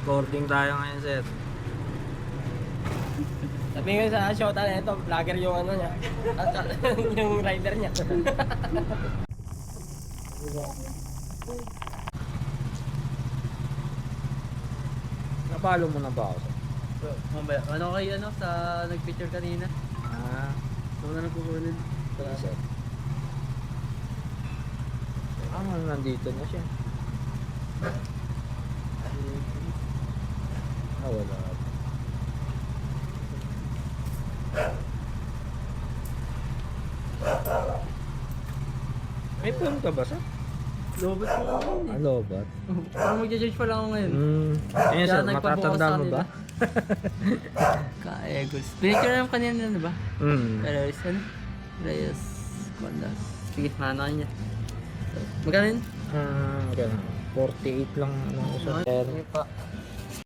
Recording tayo ngayon, sir. Sabi nga sa shota na ito, vlogger yung ano niya. Yung rider niya. Napalo mo na ba ako, sir? Mamaya, ano kayo ano, sa nag-picture kanina? Ah, Ako na nagkukunin. sige, sir. Nandito na siya. Wala. May phone ka ba, sir? Lobot ko lang yun eh. Ano ba? Parang mag-judge pa lang ako ngayon. Ayun, sir, Kaya nagpabukas matatanda sa mo kanila. ba? Ka-egos. Pinicture na yung kanina na ba? Hmm. Reyes, ano? Reyes. Condas. Sige, mahanakan niya. Magkano yun? Magkano? 48 lang ano ko, sir. Sige pa.